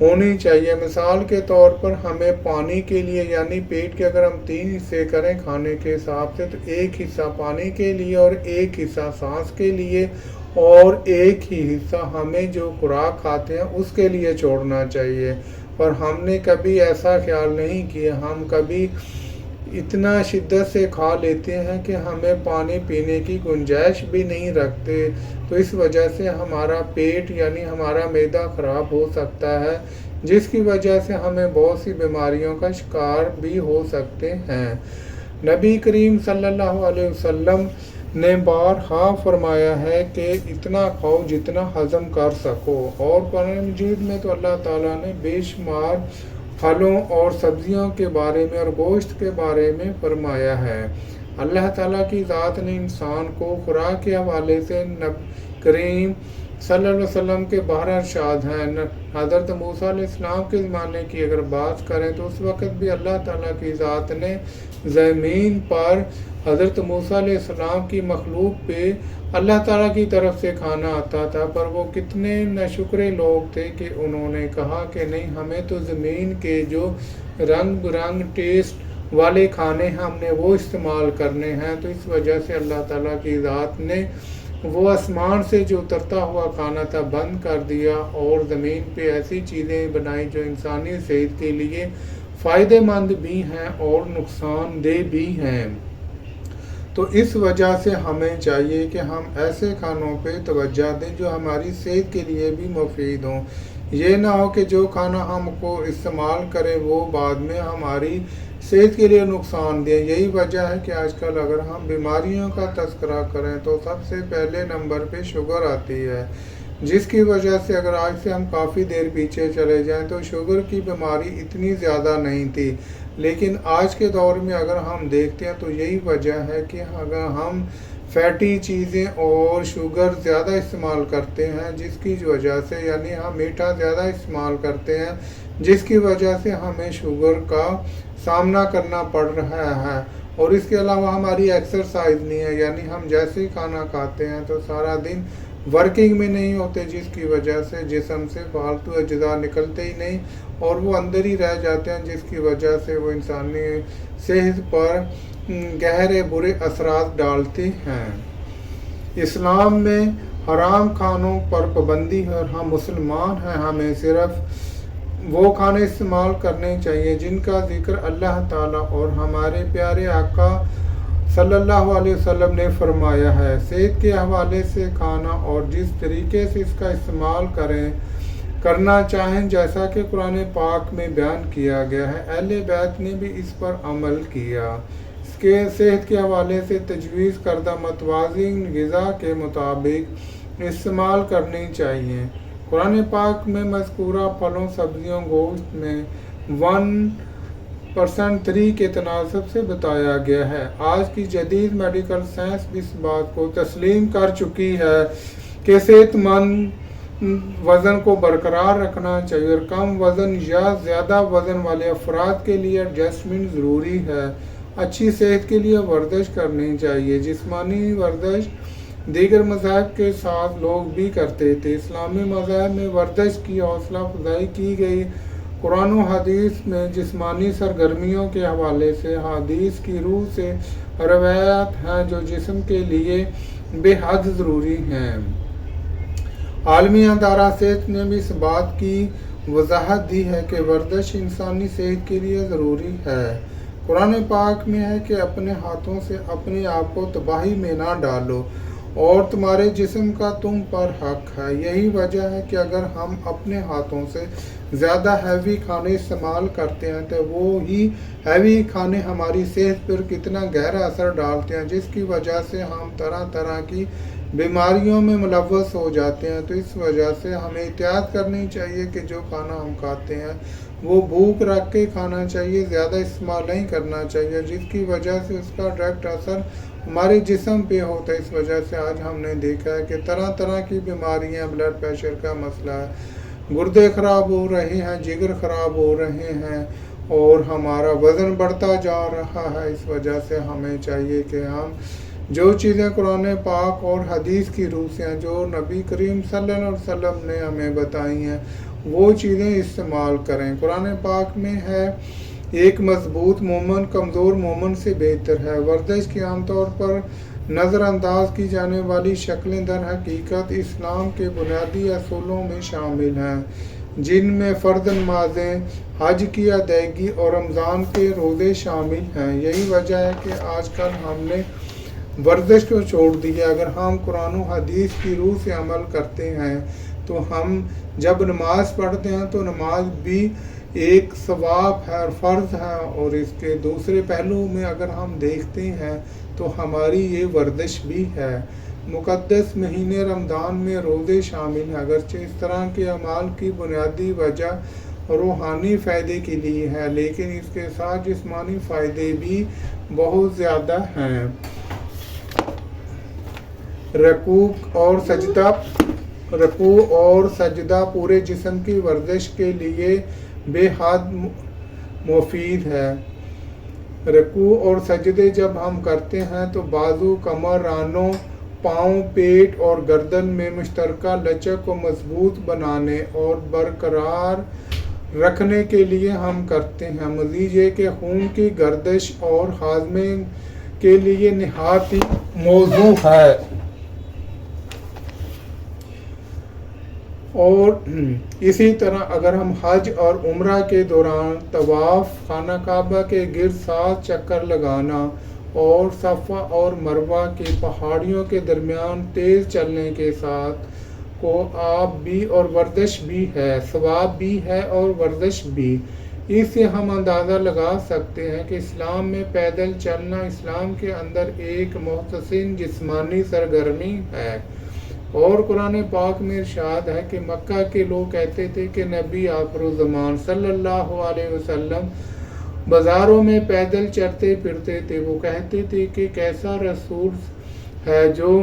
ہونی چاہیے۔ مثال کے طور پر ہمیں پانی کے لیے یعنی پیٹ کے اگر ہم 3 حصے کریں کھانے کے حساب سے، تو ایک حصہ پانی کے لیے اور ایک حصہ سانس کے لیے اور ایک ہی حصہ ہمیں جو خوراک کھاتے ہیں اس کے لیے چھوڑنا چاہیے۔ پر ہم نے کبھی ایسا خیال نہیں کیا، ہم کبھی اتنا شدت سے کھا لیتے ہیں کہ ہمیں پانی پینے کی گنجائش بھی نہیں رکھتے، تو اس وجہ سے ہمارا پیٹ یعنی ہمارا معدہ خراب ہو سکتا ہے، جس کی وجہ سے ہمیں بہت سی بیماریوں کا شکار بھی ہو سکتے ہیں۔ نبی کریم صلی اللہ علیہ وسلم نے بارہا فرمایا ہے کہ اتنا کھاؤ جتنا ہضم کر سکو، اور قرآن مجید میں تو اللہ تعالیٰ نے بے شمار پھلوں اور سبزیوں کے بارے میں اور گوشت کے بارے میں فرمایا ہے۔ اللہ تعالیٰ کی ذات نے انسان کو خوراک کے حوالے سے نبی کریم صلی اللہ علیہ وسلم کے بارہ ارشاد ہیں۔ حضرت موسیٰ علیہ السلام کے زمانے کی اگر بات کریں تو اس وقت بھی اللہ تعالیٰ کی ذات نے زمین پر حضرت موسیٰ علیہ السلام کی مخلوق پہ اللہ تعالیٰ کی طرف سے کھانا آتا تھا، پر وہ کتنے ناشکرے لوگ تھے کہ انہوں نے کہا کہ نہیں، ہمیں تو زمین کے جو رنگ برنگ ٹیسٹ والے کھانے ہم نے وہ استعمال کرنے ہیں، تو اس وجہ سے اللہ تعالیٰ کی ذات نے وہ آسمان سے جو اترتا ہوا کھانا تھا بند کر دیا، اور زمین پہ ایسی چیزیں بنائی جو انسانی صحت کے لیے فائدہ مند بھی ہیں اور نقصان دہ بھی ہیں۔ تو اس وجہ سے ہمیں چاہیے کہ ہم ایسے کھانوں پہ توجہ دیں جو ہماری صحت کے لیے بھی مفید ہوں۔ یہ نہ ہو کہ جو کھانا ہم کو استعمال کریں وہ بعد میں ہماری صحت کے لیے نقصان دے۔ یہی وجہ ہے کہ آج کل اگر ہم بیماریوں کا تذکرہ کریں تو سب سے پہلے نمبر پہ شوگر آتی ہے، جس کی وجہ سے اگر آج سے ہم کافی دیر پیچھے چلے جائیں تو شوگر کی بیماری اتنی زیادہ نہیں تھی، لیکن آج کے دور میں اگر ہم دیکھتے ہیں تو یہی وجہ ہے کہ اگر ہم فیٹی چیزیں اور شوگر زیادہ استعمال کرتے ہیں، جس کی وجہ سے یعنی ہم میٹھا زیادہ استعمال کرتے ہیں، جس کی وجہ سے ہمیں شوگر کا سامنا کرنا پڑ رہا ہے۔ اور اس کے علاوہ ہماری ایکسرسائز نہیں ہے، یعنی ہم جیسے ہی کھانا کھاتے ہیں تو سارا دن ورکنگ میں نہیں ہوتے، جس کی وجہ سے جسم سے فالتو اجزاء نکلتے ہی نہیں اور وہ اندر ہی رہ جاتے ہیں، جس کی وجہ سے وہ انسانی صحت پر گہرے برے اثرات ڈالتے ہیں۔ اسلام میں حرام کھانوں پر پابندی ہے، اور ہم مسلمان ہیں، ہمیں صرف وہ کھانے استعمال کرنے چاہیے جن کا ذکر اللہ تعالیٰ اور ہمارے پیارے آقا صلی اللہ علیہ وسلم نے فرمایا ہے۔ صحت کے حوالے سے کھانا اور جس طریقے سے اس کا استعمال کرنا چاہیں، جیسا کہ قرآن پاک میں بیان کیا گیا ہے، اہل بیت نے بھی اس پر عمل کیا۔ اس کے صحت کے حوالے سے تجویز کردہ متوازن غذا کے مطابق استعمال کرنی چاہیے۔ قرآن پاک میں مذکورہ پھلوں، سبزیوں، گوشت میں 1% کے تناسب سے بتایا گیا ہے۔ آج کی جدید میڈیکل سائنس بھی اس بات کو تسلیم کر چکی ہے کہ صحت مند وزن کو برقرار رکھنا چاہیے، اور کم وزن یا زیادہ وزن والے افراد کے لیے ایڈجسٹمنٹ ضروری ہے۔ اچھی صحت کے لیے ورزش کرنی چاہیے۔ جسمانی ورزش دیگر مذاہب کے ساتھ لوگ بھی کرتے تھے۔ اسلامی مذاہب میں ورزش کی حوصلہ افزائی کی گئی۔ قرآن و حدیث میں جسمانی سرگرمیوں کے حوالے سے حدیث کی روح سے روایات ہیں جو جسم کے لیے بے حد ضروری ہیں۔ عالمی ادارہ صحت نے بھی اس بات کی وضاحت دی ہے کہ ورزش انسانی صحت کے لیے ضروری ہے۔ قرآن پاک میں ہے کہ اپنے ہاتھوں سے اپنے آپ کو تباہی میں نہ ڈالو، اور تمہارے جسم کا تم پر حق ہے۔ یہی وجہ ہے کہ اگر ہم اپنے ہاتھوں سے زیادہ ہیوی کھانے استعمال کرتے ہیں تو وہی ہیوی کھانے ہماری صحت پر کتنا گہرا اثر ڈالتے ہیں، جس کی وجہ سے ہم طرح طرح کی بیماریوں میں ملوث ہو جاتے ہیں۔ تو اس وجہ سے ہمیں احتیاط کرنی چاہیے کہ جو کھانا ہم کھاتے ہیں وہ بھوک رکھ کے کھانا چاہیے، زیادہ استعمال نہیں کرنا چاہیے، جس کی وجہ سے اس کا ڈائریکٹ اثر ہمارے جسم پہ ہوتا ہے۔ اس وجہ سے آج ہم نے دیکھا ہے کہ طرح طرح کی بیماریاں، بلڈ پریشر کا مسئلہ ہے، گردے خراب ہو رہے ہیں، جگر خراب ہو رہے ہیں، اور ہمارا وزن بڑھتا جا رہا ہے۔ اس وجہ سے ہمیں چاہیے کہ ہم جو چیزیں قرآن پاک اور حدیث کی روح سے ہیں، جو نبی کریم صلی اللہ علیہ وسلم نے ہمیں بتائی ہیں، وہ چیزیں استعمال کریں۔ قرآن پاک میں ہے ایک مضبوط مومن کمزور مومن سے بہتر ہے۔ ورزش کی عام طور پر نظر انداز کی جانے والی شکلیں در حقیقت اسلام کے بنیادی اصولوں میں شامل ہیں، جن میں فرض نمازیں، حج کی ادائیگی اور رمضان کے روزے شامل ہیں۔ یہی وجہ ہے کہ آج کل ہم نے ورزش کو چھوڑ دیا۔ اگر ہم قرآن و حدیث کی روح سے عمل کرتے ہیں تو ہم جب نماز پڑھتے ہیں تو نماز بھی ایک ثواب ہے اور فرض ہے، اور اس کے دوسرے پہلو میں اگر ہم دیکھتے ہیں تو ہماری یہ ورزش بھی ہے۔ مقدس مہینے رمضان میں روزے شامل ہیں، اگرچہ اس طرح کے اعمال کی بنیادی وجہ روحانی فائدے کے لیے ہے، لیکن اس کے ساتھ جسمانی فائدے بھی بہت زیادہ ہیں۔ رکوع اور سجدہ پورے جسم کی ورزش کے لیے بے حد مفید ہے۔ رکوع اور سجدے جب ہم کرتے ہیں تو بازو، کمر، رانوں، پاؤں، پیٹ اور گردن میں مشترکہ لچک کو مضبوط بنانے اور برقرار رکھنے کے لیے ہم کرتے ہیں۔ مزید یہ کہ خون کی گردش اور ہاضمے کے لیے نہایت ہی موزوں ہے، اور اسی طرح اگر ہم حج اور عمرہ کے دوران طواف، خانہ کعبہ کے گرد 7 چکر لگانا اور صفا اور مروہ کی پہاڑیوں کے درمیان تیز چلنے کے ساتھ کو آپ بھی اور ورزش بھی ہے، ثواب بھی ہے اور ورزش بھی۔ اس سے ہم اندازہ لگا سکتے ہیں کہ اسلام میں پیدل چلنا اسلام کے اندر ایک محسن جسمانی سرگرمی ہے، اور قرآن پاک میں ارشاد ہے کہ مکہ کے لوگ کہتے تھے کہ نبی آخر الزمان صلی اللہ علیہ وسلم بازاروں میں پیدل چلتے پھرتے تھے۔ وہ کہتے تھے کہ کیسا رسول ہے جو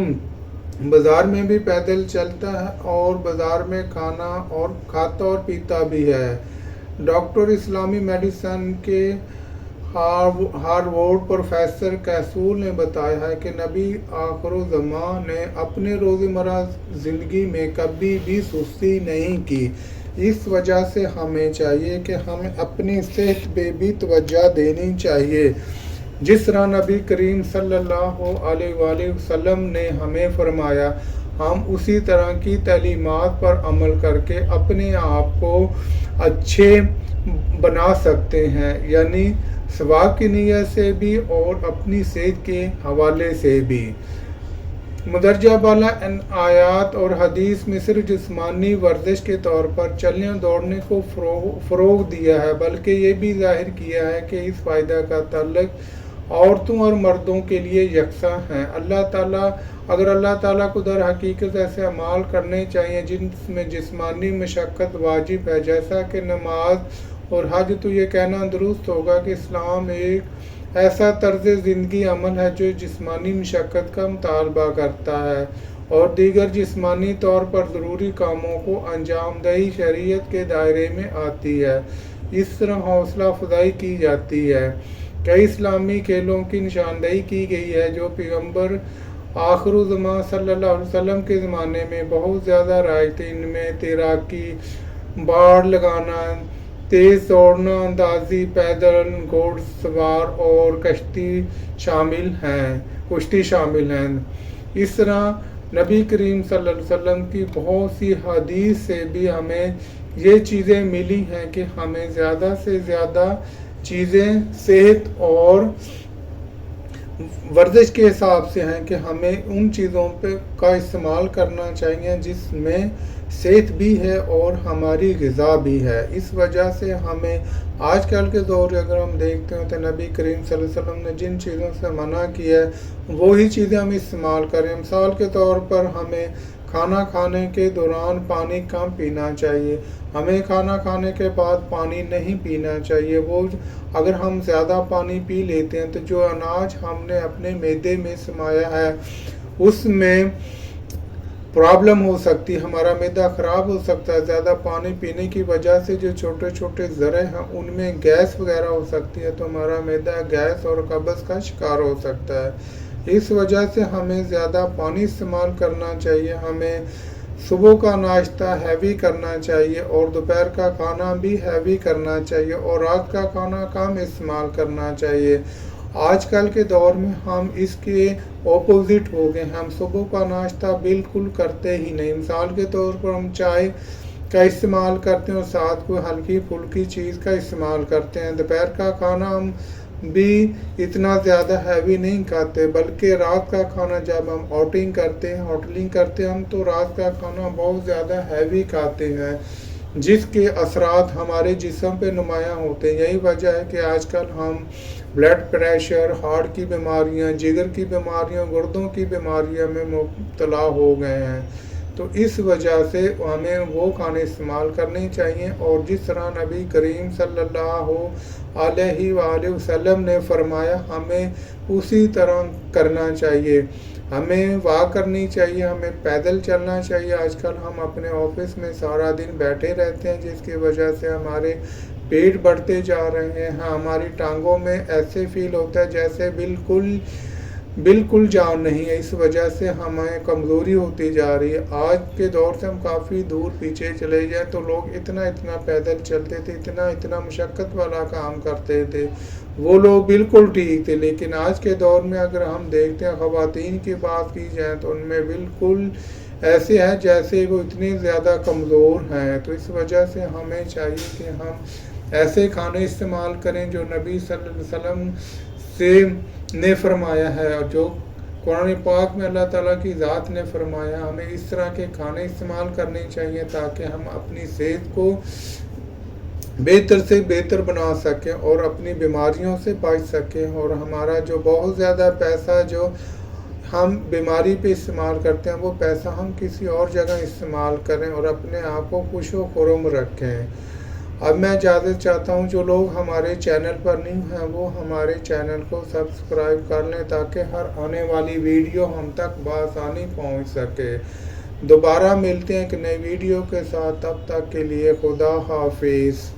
بازار میں بھی پیدل چلتا ہے اور بازار میں کھاتا اور پیتا بھی ہے۔ ڈاکٹر اسلامی میڈیسن کے ہارورڈ پروفیسر کیسول نے بتایا ہے کہ نبی آخر الزمان نے اپنے روزمرہ زندگی میں کبھی بھی سستی نہیں کی۔ اس وجہ سے ہمیں چاہیے کہ ہمیں اپنی صحت پہ بھی توجہ دینی چاہیے، جس طرح نبی کریم صلی اللہ علیہ وآلہ وسلم نے ہمیں فرمایا، ہم اسی طرح کی تعلیمات پر عمل کر کے اپنے آپ کو اچھے بنا سکتے ہیں، یعنی ثواب کی نیت سے بھی اور اپنی صحت کے حوالے سے بھی۔ مندرجہ بالا ان آیات اور حدیث میں صرف جسمانی ورزش کے طور پر چلنے اور دوڑنے کو فروغ دیا ہے، بلکہ یہ بھی ظاہر کیا ہے کہ اس فائدہ کا تعلق عورتوں اور مردوں کے لیے یکساں ہے۔ اگر اللہ تعالیٰ کو در حقیقت ایسے اعمال کرنے چاہیے جن میں جسمانی مشقت واجب ہے، جیسا کہ نماز اور حج، تو یہ کہنا درست ہوگا کہ اسلام ایک ایسا طرز زندگی عمل ہے جو جسمانی مشقت کا مطالبہ کرتا ہے اور دیگر جسمانی طور پر ضروری کاموں کو انجام دہی شریعت کے دائرے میں آتی ہے۔ اس طرح حوصلہ افزائی کی جاتی ہے۔ کئی اسلامی کھیلوں کی نشاندہی کی گئی ہے جو پیغمبر آخر الزمان صلی اللہ علیہ وسلم کے زمانے میں بہت زیادہ رائج تھے۔ ان میں تیراکی، باڑ لگانا، تیز دوڑنا اندازی، پیدل، گھوڑ سوار اور کشتی شامل ہیں۔ اس طرح نبی کریم صلی اللہ علیہ وسلم کی بہت سی حدیث سے بھی ہمیں یہ چیزیں ملی ہیں کہ ہمیں زیادہ سے زیادہ چیزیں صحت اور ورزش کے حساب سے ہیں کہ ہمیں ان چیزوں کا استعمال کرنا چاہیے جس میں صحت بھی ہے اور ہماری غذا بھی ہے۔ اس وجہ سے ہمیں آج کل کے دور اگر ہم دیکھتے ہیں تو نبی کریم صلی اللہ علیہ وسلم نے جن چیزوں سے منع کیا ہے وہی چیزیں ہم استعمال کریں۔ مثال کے طور پر ہمیں کھانا کھانے کے دوران پانی کم پینا چاہیے، ہمیں کھانا کھانے کے بعد پانی نہیں پینا چاہیے۔ اگر ہم زیادہ پانی پی لیتے ہیں تو جو اناج ہم نے اپنے معدے میں سمایا ہے اس میں پرابلم ہو سکتی ہے، ہمارا معدہ خراب ہو سکتا ہے۔ زیادہ پانی پینے کی وجہ سے جو چھوٹے چھوٹے ذرے ہیں ان میں گیس وغیرہ ہو سکتی ہے تو ہمارا معدہ گیس اور قبض کا شکار ہو سکتا ہے۔ اس وجہ سے ہمیں زیادہ پانی استعمال کرنا چاہیے، ہمیں صبح کا ناشتہ ہیوی کرنا چاہیے اور دوپہر کا کھانا بھی ہیوی کرنا چاہیے اور رات کا کھانا کم استعمال کرنا چاہیے۔ آج کل کے دور میں ہم اس کے اپوزٹ ہو گئے، ہم صبح کا ناشتہ بالکل کرتے ہی نہیں۔ مثال کے طور پر ہم چائے کا استعمال کرتے ہیں اور ساتھ کو ہلکی پھلکی چیز کا استعمال کرتے ہیں۔ دوپہر کا کھانا ہم بھی اتنا زیادہ ہیوی نہیں کھاتے، بلکہ رات کا کھانا جب ہم ہوٹلنگ کرتے ہیں ہم تو رات کا کھانا بہت زیادہ ہیوی کھاتے ہیں، جس کے اثرات ہمارے جسم پہ نمایاں ہوتے ہیں۔ یہی وجہ ہے کہ آج کل ہم بلڈ پریشر، ہارٹ کی بیماریاں، جگر کی بیماریاں، گردوں کی بیماریاں میں مبتلا ہو گئے ہیں۔ تو اس وجہ سے ہمیں وہ کھانے استعمال کرنے چاہیے، اور جس طرح نبی کریم صلی اللہ علیہ وآلہ وسلم نے فرمایا ہمیں اسی طرح کرنا چاہیے۔ ہمیں واک کرنی چاہیے، ہمیں پیدل چلنا چاہیے۔ آج کل ہم اپنے آفس میں سارا دن بیٹھے رہتے ہیں، جس کی وجہ سے ہمارے پیٹ بڑھتے جا رہے ہیں، ہماری ٹانگوں میں ایسے فیل ہوتا ہے جیسے بالکل جان نہیں ہے۔ اس وجہ سے ہمیں کمزوری ہوتی جا رہی ہے۔ آج کے دور سے ہم کافی دور پیچھے چلے جائیں تو لوگ اتنا پیدل چلتے تھے، اتنا مشقت والا کام کرتے تھے، وہ لوگ بالکل ٹھیک تھے۔ لیکن آج کے دور میں اگر ہم دیکھتے ہیں، خواتین کی بات کی جائے تو ان میں بالکل ایسے ہیں جیسے وہ اتنے زیادہ کمزور ہیں۔ تو اس وجہ سے ہمیں چاہیے کہ ہم ایسے کھانے استعمال کریں جو نبی صلی اللہ علیہ وسلم نے فرمایا ہے، اور جو قرآن پاک میں اللہ تعالیٰ کی ذات نے فرمایا۔ ہمیں اس طرح کے کھانے استعمال کرنے چاہیے تاکہ ہم اپنی صحت کو بہتر سے بہتر بنا سکیں اور اپنی بیماریوں سے بچ سکیں، اور ہمارا جو بہت زیادہ پیسہ جو ہم بیماری پہ استعمال کرتے ہیں وہ پیسہ ہم کسی اور جگہ استعمال کریں اور اپنے آپ کو خوش و خرم رکھیں۔ اب میں اجازت چاہتا ہوں، جو لوگ ہمارے چینل پر نہیں ہیں وہ ہمارے چینل کو سبسکرائب کر لیں تاکہ ہر آنے والی ویڈیو ہم تک بآسانی پہنچ سکے۔ دوبارہ ملتے ہیں ایک نئی ویڈیو کے ساتھ، تب تک کے لیے خدا حافظ۔